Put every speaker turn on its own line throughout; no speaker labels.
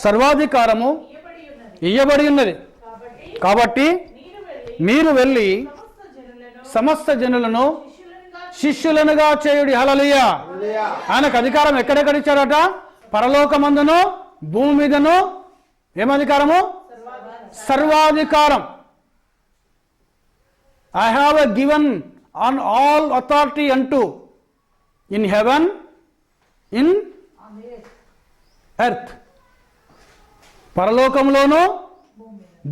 సర్వాధికారము ఇయ్యబడి ఉన్నది. కాబట్టి మీరు వెళ్ళి సమస్త జనులను శిష్యులనుగా చేయుడి. హల్లెలూయా. ఆయనకు అధికారం ఎక్కడెక్కడ ఇచ్చారట? పరలోకమందును భూమి మీదను. ఏమధికారము? సర్వాధికారం. I have given on all authority unto in heaven, in earth. పరలోకంలోను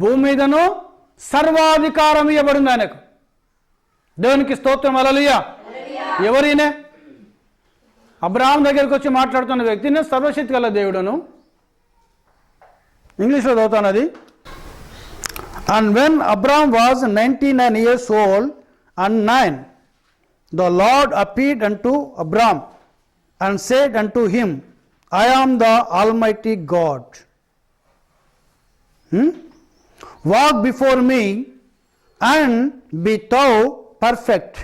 భూమి మీదను సర్వాధికారం ఇవ్వబడింది ఆయనకు. దేవునికి స్తోత్రం. హల్లెలూయా. ఎవరైనా అబ్రహాం దగ్గరికి వచ్చి మాట్లాడుతున్న వ్యక్తిని సర్వశక్తి గల దేవుడును. ఇంగ్లీష్లో చదువుతాను అది. And when Abraham was 99 years old and 9, the Lord appeared unto Abraham and said unto him, I am the Almighty God. Walk before me and be thou perfect.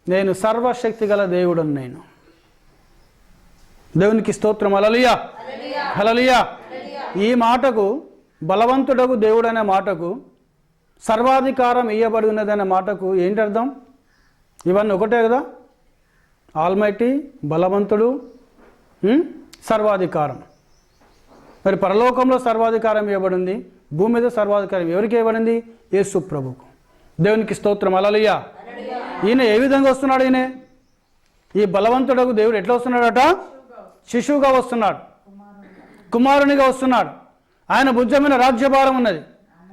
నేను సర్వశక్తి గల దేవుడను. నేను దేవునికి స్తోత్రం. హల్లెలూయా. హల్లెలూయా. ఈ మాటకు, బలవంతుడగు దేవుడనే మాటకు, సర్వాధికారం ఇయ్యబడి ఉన్నదనే మాటకు ఏంటి అర్థం? ఇవన్నీ ఒకటే కదా. ఆల్మైటీ, బలవంతుడు, సర్వాధికారం. మరి పరలోకంలో సర్వాధికారం ఇవ్వబడింది, భూమి మీద సర్వాధికారం ఎవరికి ఇవ్వబడింది? యేసు ప్రభుకు. దేవునికి స్తోత్రం. హల్లెలూయా. ఈయన ఏ విధంగా వస్తున్నాడు? ఈయన ఈ బలవంతుడకు దేవుడు ఎట్లా వస్తున్నాడట? శిశువుగా వస్తున్నాడు, కుమారునిగా వస్తున్నాడు. ఆయన భుజమైన రాజ్యభారం ఉన్నది.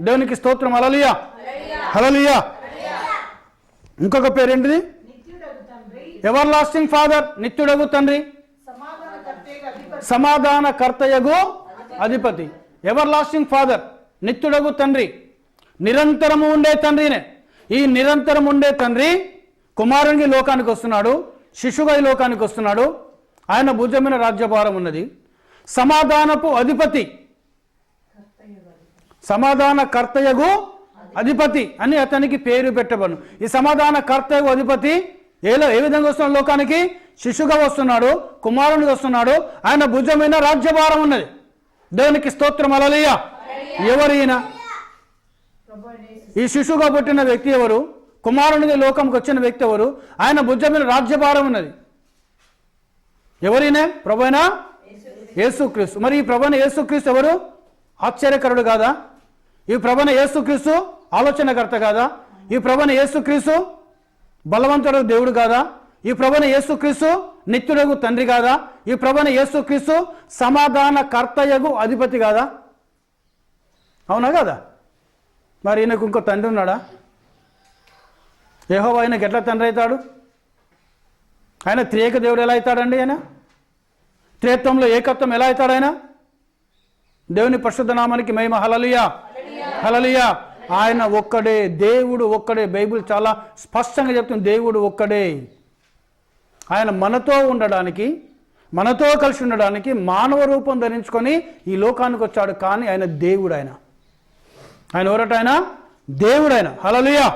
దేవునికి స్తోత్రం. హల్లెలూయా. హల్లెలూయా. ఇంకొక పేరు ఏంటిది? ఎవర్ లాస్టింగ్ ఫాదర్, నిత్యుడగు తండ్రి, సమాధానకర్తయగు అధిపతి. ఎవర్ లాస్టింగ్ ఫాదర్, నిత్యుడగు తండ్రి, నిరంతరము ఉండే తండ్రినే. ఈ నిరంతరం ఉండే తండ్రి కుమారునికి లోకానికి వస్తున్నాడు, శిశువుగా ఈ లోకానికి వస్తున్నాడు. ఆయన భుజమైన రాజ్యభారం ఉన్నది. సమాధానపు అధిపతి, సమాధానకర్తయగు అధిపతి అని అతనికి పేరు పెట్టబడు. ఈ సమాధానకర్తయగు అధిపతి ఏ విధంగా వస్తున్నాడు? లోకానికి శిశువుగా వస్తున్నాడు, కుమారునికి వస్తున్నాడు. ఆయన భుజమైన రాజ్యభారం ఉన్నది. దేవునికి స్తోత్రం. హల్లెలూయా. ఎవరైన ఈ శిశువుగా పుట్టిన వ్యక్తి ఎవరు? కుమారునికి లోకంకి వచ్చిన వ్యక్తి ఎవరు? ఆయన భుజమైన రాజ్యభారం ఉన్నది. ఎవరైనా? ప్రభువైన యేసుక్రీస్తు. మరి ఈ ప్రభువైన యేసుక్రీస్తు ఎవరు? ఆశ్చర్యకరుడు కాదా? ఈ ప్రభువైన యేసుక్రీస్తు ఆలోచనకర్త కాదా? ఈ ప్రభువైన యేసుక్రీస్తు బలవంతుడు దేవుడు కాదా? ఈ ప్రభువైన యేసుక్రీస్తు నిత్యుడగు తండ్రి కాదా? ఈ ప్రభువైన యేసుక్రీస్తు సమాధానకర్తయగు అధిపతి కాదా? అవునా కదా? మరి ఈయనకు ఇంకో తండ్రి ఉన్నాడా? యెహోవా ఆయనకు ఎట్లా తండ్రి అవుతాడు? ఆయన త్రియేక దేవుడు ఎలా అవుతాడండి? ఆయన త్రిత్వంలో ఏకత్వం ఎలా అవుతాడు? ఆయన దేవుని పరిశుద్ధ నామానికి మహిమ. హల్లెలూయా. హల్లెలూయా. ఆయన ఒక్కడే, దేవుడు ఒక్కడే. బైబిల్ చాలా స్పష్టంగా చెప్తుంది, దేవుడు ఒక్కడే. ఆయన మనతో ఉండడానికి, మనతో కలిసి ఉండడానికి మానవ రూపం ధరించుకొని ఈ లోకానికి వచ్చాడు. కానీ ఆయన దేవుడు. ఆయన ఎవరట? ఆయన దేవుడైన. హల్లెలూయా.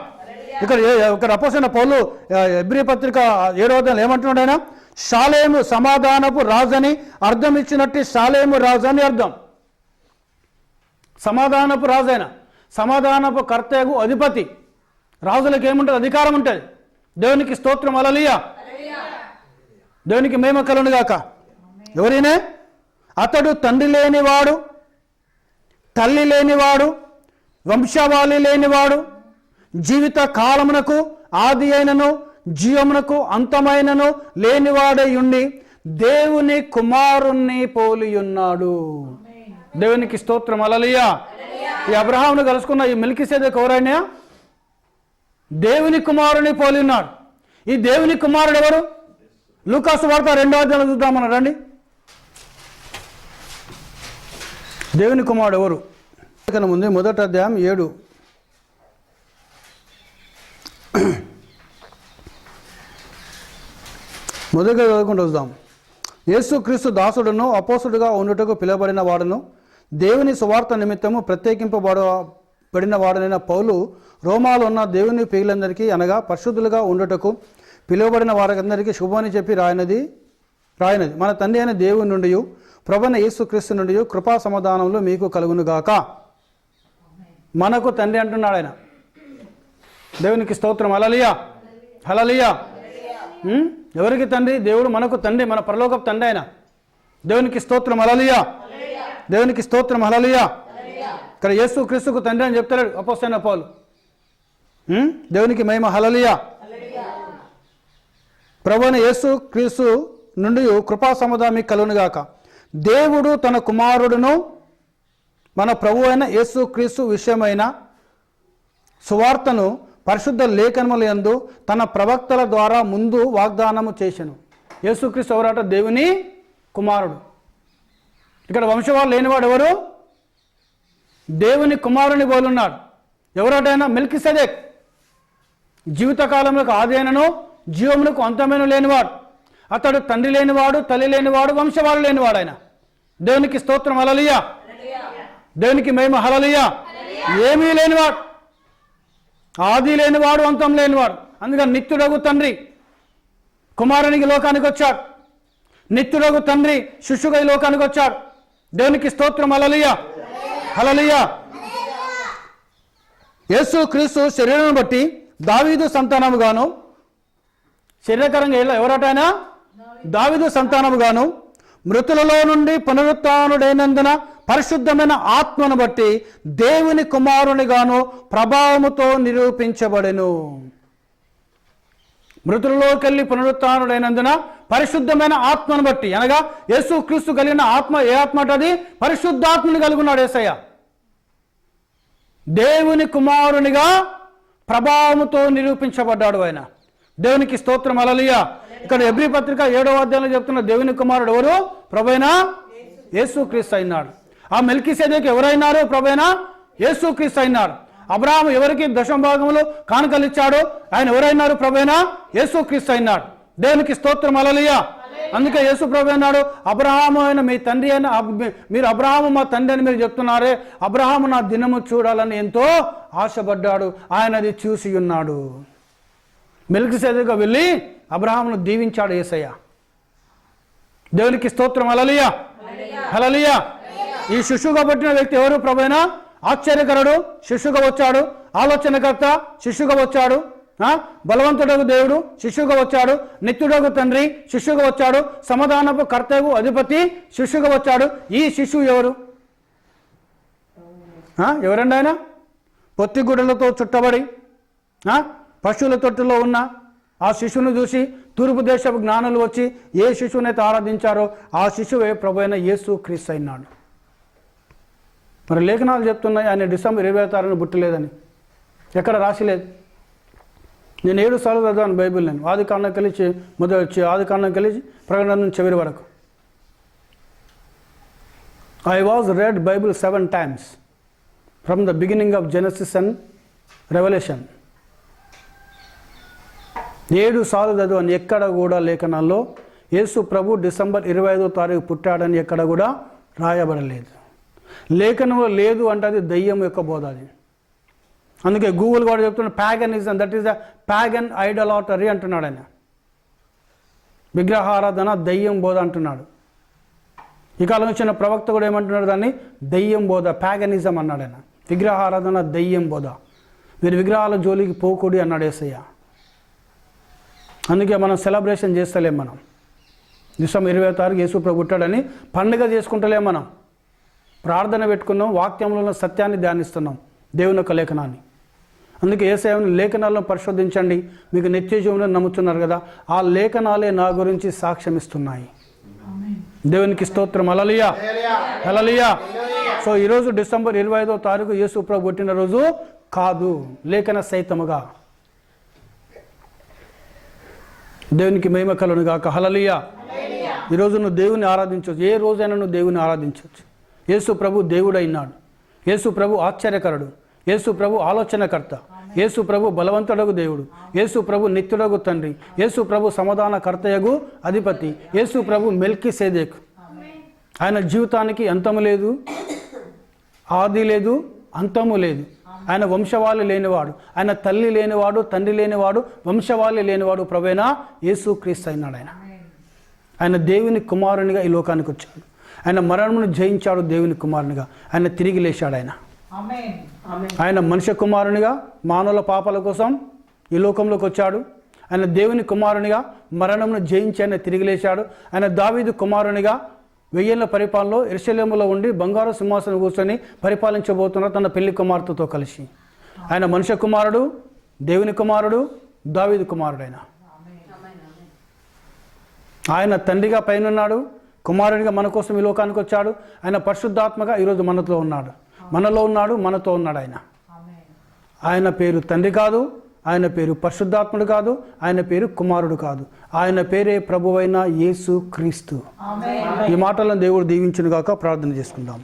ఇక్కడ అపోస్తలుడైన పౌలు హెబ్రీ పత్రిక 7వ అధ్యాయంలో ఏమంటున్నాడు? ఆయన షాలేము సమాధానపు రాజు అని అర్థం ఇచ్చినట్టు షాలేము రాజు అని అర్థం. సమాధానపు రాజు అయిన, సమాధానపు కర్తయగు అధిపతి. రాజులకు ఏముంటుంది? అధికారం ఉంటుంది. దేవునికి స్తోత్రం. హల్లెలూయా. దేవునికి మహిమ కలుగును గాక. ఎవరైనా అతడు తండ్రి లేనివాడు, తల్లి లేనివాడు, వంశావళి లేనివాడు, జీవిత కాలమునకు ఆది అయినను జీవమునకు అంతమైనను లేనివాడై ఉండి దేవుని కుమారుణ్ణి పోలియున్నాడు. దేవునికి స్తోత్రం. హల్లెలూయా. ఈ అబ్రహామును కలుసుకున్న ఈ మెల్కీసెదెకు ఎవరైనా? దేవుని కుమారుని పోలి ఉన్నాడు. ఈ దేవుని కుమారుడు ఎవరు? లూకాసు వార్త 2వ అధ్యాయంలో చూద్దామని రండి. దేవుని కుమారుడు ఎవరు? ముందు 1వ అధ్యాయం 7. మొదటిగా చదువుకుంటూ వద్దాం. యేసుక్రీస్తు దాసుడును అపోస్తుడుగా ఉండుటకు పిలువబడిన వాడును, దేవుని సువార్త నిమిత్తము ప్రత్యేకింపబడిన వాడనైన పౌలు రోమాలో ఉన్న దేవుని ప్రియులందరికీ అనగా పరిశుద్ధులుగా ఉండుటకు పిలువబడిన వారందరికీ శుభమని చెప్పి రాయనది మన తండ్రి అయిన దేవుని నుండి ప్రభువైన యేసుక్రీస్తు నుండి కృపా సమాధానములు మీకు కలుగునుగాక. మనకు తండ్రి అంటున్నాడు ఆయన. దేవునికి స్తోత్రం. హల్లెలూయా, హల్లెలూయా. ఎవరికి తండ్రి? దేవుడు మనకు తండ్రి, మన పరలోకపు తండ్రి ఆయన. దేవునికి స్తోత్రం. హల్లెలూయా, దేవునికి స్తోత్రం. హల్లెలూయా. ఇక్కడ యేసుక్రీస్తుకు తండ్రి అని చెప్తాడు అపోస్తలుడైన పౌలు. దేవునికి మహిమ. హల్లెలూయా. ప్రభువైన యేసుక్రీస్తు నుండి కృపా సమాధానం మీకు కలుగునుగాక. దేవుడు తన కుమారుడును మన ప్రభు అయిన యేసుక్రీస్తు విషయమైన సువార్తను పరిశుద్ధ లేఖనములందు తన ప్రవక్తల ద్వారా ముందు వాగ్దానము చేసెను. యేసుక్రీస్తు ఎవరట? దేవుని కుమారుడు. ఇక్కడ వంశవాళ్ళు లేనివాడు ఎవరు? దేవుని కుమారుని పోలున్నాడు. ఎవరటైనా? మెల్కీసెదెక్. జీవితకాలంలో ఆది అయినను జీవములకు అంతమైన లేనివాడు. అతడు తండ్రి లేనివాడు, తల్లి లేనివాడు, వంశవాళ్ళు లేనివాడు ఆయన. దేవునికి స్తోత్రం. హల్లెలూయా, దేవునికి మహిమ. హల్లెలూయా. ఏమీ లేనివాడు, ఆది లేనివాడు, అంతం లేనివాడు. అందుకని నిత్యుడగు తండ్రి కుమారునికి లోకానికి వచ్చాడు. నిత్యుడగు తండ్రి శిశువుగా ఈ లోకానికి వచ్చాడు. దేవునికి స్తోత్రం. హల్లెలూయా, హల్లెలూయా. యేసుక్రీస్తు శరీరం బట్టి దావీదు సంతానముగాను, శరీరకరంగా ఎవరటైనా దావీదు సంతానముగాను, మృతులలో నుండి పునరుత్థానుడైనందున పరిశుద్ధమైన ఆత్మను బట్టి దేవుని కుమారునిగాను ప్రభావముతో నిరూపించబడెను. మృతులలోకి వెళ్ళి పునరుత్థానుడైనందున పరిశుద్ధమైన ఆత్మను బట్టి, అనగా యేసుక్రీస్తు కలిగిన ఆత్మ ఏ ఆత్మ అది? పరిశుద్ధాత్మని కలిగి ఉన్నాడు యేసయ్య. దేవుని కుమారునిగా ప్రభావముతో నిరూపించబడ్డాడు ఆయన. దేవునికి స్తోత్రం. హల్లెలూయా. ఇక్కడ హెబ్రీ పత్రిక 7వ అధ్యాయంలో చెప్తున్న దేవుని కుమారుడు ఎవరు? ప్రభువైన యేసుక్రీస్తు అయినాడు. ఆ మెల్కీసెదెకు ఎవరైనారు? ప్రభువైన యేసుక్రీస్తు అయినాడు. అబ్రహాము ఎవరికి దశమ భాగములు కానుకలు ఇచ్చాడు? ఆయన ఎవరైనారు? ప్రభువైన యేసుక్రీస్తు అయినాడు. దేవునికి స్తోత్రం. హల్లెలూయా. అందుకే యేసు ప్రభు అన్నాడు, అబ్రహాము అయిన మీ తండ్రి అయిన మీరు అబ్రహాము మా తండ్రి అని మీరు చెప్తున్నారే, అబ్రహాము నా దినము చూడాలని ఎంతో ఆశపడ్డాడు, ఆయన అది చూసి ఉన్నాడు. మెల్కీసెదెకు వెళ్ళి అబ్రహామును దీవించాడు యేసయ్య. దేవునికి స్తోత్రం. హల్లెలూయా, హల్లెలూయా. ఈ శిశువుగా పుట్టిన వ్యక్తి ఎవరు? ప్రభువైన ఆశ్చర్యకరుడు శిశువుగా వచ్చాడు, ఆలోచనకర్త శిశువుగా వచ్చాడు, బలవంతుడకు దేవుడు శిశువుగా వచ్చాడు, నిత్యుడకు తండ్రి శిశువుగా వచ్చాడు, సమాధానపు కర్తకు అధిపతి శిశువుగా వచ్చాడు. ఈ శిశువు ఎవరు? ఎవరండి ఆయన? పొత్తిగుడ్డలతో చుట్టబడి పశువుల తొట్టులో ఉన్న ఆ శిశువును చూసి తూర్పు దేశపు జ్ఞానులు వచ్చి ఏ శిశువునైతే ఆరాధించారో ఆ శిశువే ప్రభువైన యేసుక్రీస్తు అయినాడు. మరి లేఖనాలు చెప్తున్నాయి ఆయన డిసెంబర్ 26న పుట్టలేదని. ఎక్కడ రాసిలేదు. నేను 7 సార్లు చదివాను బైబిల్. నేను ఆది కాండం కలిసి ఆది కాండం కలిసి ప్రకటన చివరి వరకు. I was red Bible 7 times from the beginning of Genesis and revolution. 7 సార్లు చదివాను. ఎక్కడ కూడా లేఖనాల్లో యేసు ప్రభు డిసెంబర్ 25వ తారీఖు పుట్టాడని ఎక్కడ కూడా రాయబడలేదు. లేఖనంలో లేదు అంటే అది దయ్యం యొక్క బోధ. అది అందుకే గూగుల్ కూడా చెప్తున్న paganism, that is the pagan ఐడలాటరీ అంటున్నాడు ఆయన. విగ్రహారాధన దయ్యం బోధ అంటున్నాడు. ఈ కాలం వచ్చిన ప్రవక్త కూడా ఏమంటున్నాడు? దాన్ని దయ్యం బోధ, ప్యాగనిజం అన్నాడు ఆయన. విగ్రహారాధన దయ్యం బోధ, మీరు విగ్రహాల జోలికి పోకూడి అన్నాడు యేసయ్య. అందుకే మనం సెలబ్రేషన్ చేస్తలేం. మనం డిసెంబర్ 20వ తారీఖు యేసు ప్రభు పుట్టాడని పండుగ చేసుకుంటలేం. మనం ప్రార్థన పెట్టుకున్నాం, వాక్యంలో ఉన్న సత్యాన్ని ధ్యానిస్తున్నాం, దేవుని యొక్క లేఖనాన్ని. అందుకే యేసయ్యను లేఖనాలను పరిశోధించండి, మీకు నిత్య జీవనం నమ్ముతున్నారు కదా, ఆ లేఖనాలే నా గురించి సాక్ష్యం ఇస్తున్నాయి. దేవునికి స్తోత్రం. హల్లెలూయా, హల్లెలూయా. సో ఈరోజు డిసెంబర్ 25వ తారీఖు యేసు ప్రభు పుట్టినరోజు కాదు, లేఖన సైతముగా. దేవునికి మహిమ కలుగును గాక. హల్లెలూయా. ఈరోజు నువ్వు దేవుని ఆరాధించవచ్చు. ఏ రోజైనా నువ్వు దేవుని ఆరాధించవచ్చు. యేసు ప్రభు దేవుడు అయినాడు. యేసు ప్రభు ఆశ్చర్యకరుడు. యేసు ప్రభు ఆలోచనకర్త. యేసు ప్రభు బలవంతుడగు దేవుడు. యేసు ప్రభు నిత్యుడగు తండ్రి. యేసు ప్రభు సమాధాన కర్తయగు అధిపతి. యేసు ప్రభు మెల్కీసెదెకు. ఆయన జీవితానికి అంతము లేదు, ఆది లేదు, అంతము లేదు. ఆయన వంశవాళి లేనివాడు, ఆయన తల్లి లేనివాడు, తండ్రి లేనివాడు, వంశవాళి లేనివాడు ప్రభువైన యేసుక్రీస్తు అయినాడు. ఆయన దేవుని కుమారునిగా ఈ లోకానికి వచ్చాడు. ఆయన మరణమును జయించాడు దేవుని కుమారునిగా. ఆయన తిరిగి లేచాడు. ఆయన మనుష్య కుమారునిగా మానవుల పాపాల కోసం ఈ లోకంలోకి వచ్చాడు. ఆయన దేవుని కుమారునిగా మరణమును జయించి ఆయన తిరిగి లేచాడు. ఆయన దావీదు కుమారునిగా 1000 ఏళ్ల పరిపాలనలో యెరూషలేములో ఉండి బంగారు సింహాసనం కూర్చొని పరిపాలించబోతున్నారు తన పెళ్లి కుమార్తెతో కలిసి. ఆయన మనుష్య కుమారుడు, దేవుని కుమారుడు, దావీదు కుమారుడు. ఆయన తండ్రిగా పైనున్నాడు, కుమారుడిగా మన కోసం ఈ లోకానికి వచ్చాడు. ఆయన పరిశుద్ధాత్మగా ఈరోజు మనతో ఉన్నాడు, మనలో ఉన్నాడు, మనతో ఉన్నాడు. ఆయన పేరు తండ్రి కాదు, ఆయన పేరు పరిశుద్ధాత్ముడు కాదు, ఆయన పేరు కుమారుడు కాదు, ఆయన పేరే ప్రభువైన యేసు క్రీస్తు. ఈ మాటలను దేవుడు దీవించును గాక. ప్రార్థన చేసుకుందాం.